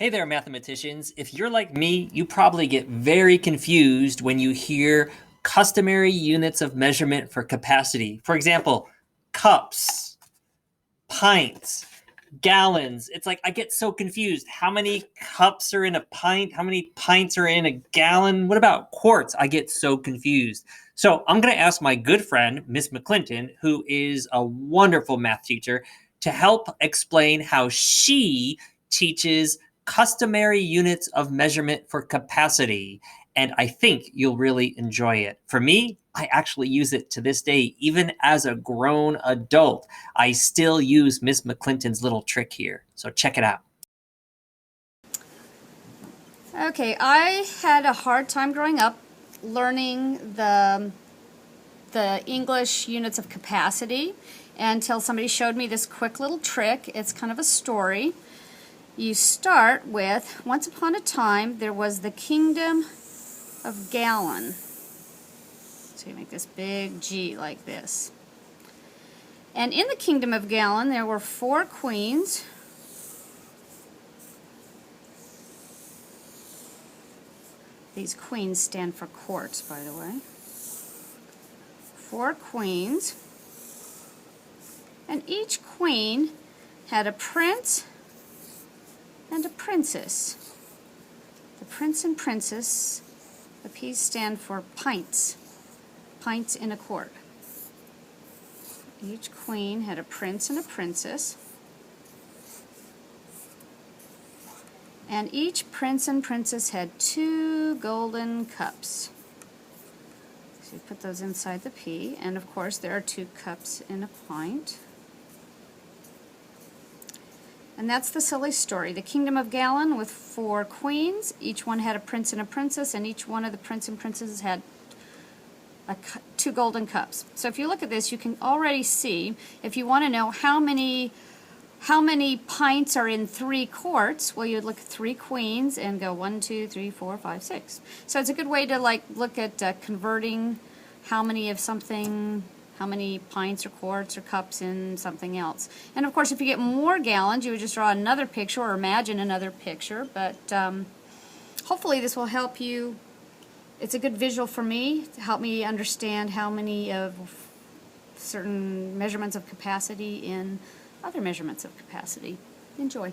Hey there, mathematicians. If you're like me, you probably get very confused when you hear customary units of measurement for capacity. For example, cups, pints, gallons. It's like I get so confused. How many cups are in a pint? How many pints are in a gallon? What about quarts? I get so confused. So I'm going to ask my good friend, Miss McClinton, who is a wonderful math teacher, to help explain how she teaches customary units of measurement for capacity. And I think you'll really enjoy it. For me, I actually use it to this day, even as a grown adult. I still use Miss McClinton's little trick here. So check it out. Okay, I had a hard time growing up learning the English units of capacity until somebody showed me this quick little trick. It's kind of a story. You start with, once upon a time, there was the kingdom of gallon. So you make this big G like this. And in the kingdom of gallon, there were 4 queens. These queens stand for quarts, by the way. 4 queens. And each queen had a prince and a princess. The prince and princess, the P's stand for pints. Pints in a quart. Each queen had a prince and a princess. And each prince and princess had 2 golden cups. So you put those inside the P, and of course there are 2 cups in a pint. And that's the silly story. The kingdom of gallon with 4 queens. Each one had a prince and a princess, and each one of the prince and princesses had 2 golden cups. So if you look at this, you can already see, if you want to know how many pints are in 3 quarts, well, you'd look at 3 queens and go 1, 2, 3, 4, 5, 6. So it's a good way to look at converting how many of something, how many pints or quarts or cups in something else. And of course, if you get more gallons, you would just draw another picture or imagine another picture. But hopefully this will help you. It's a good visual for me to help me understand how many of certain measurements of capacity in other measurements of capacity. Enjoy.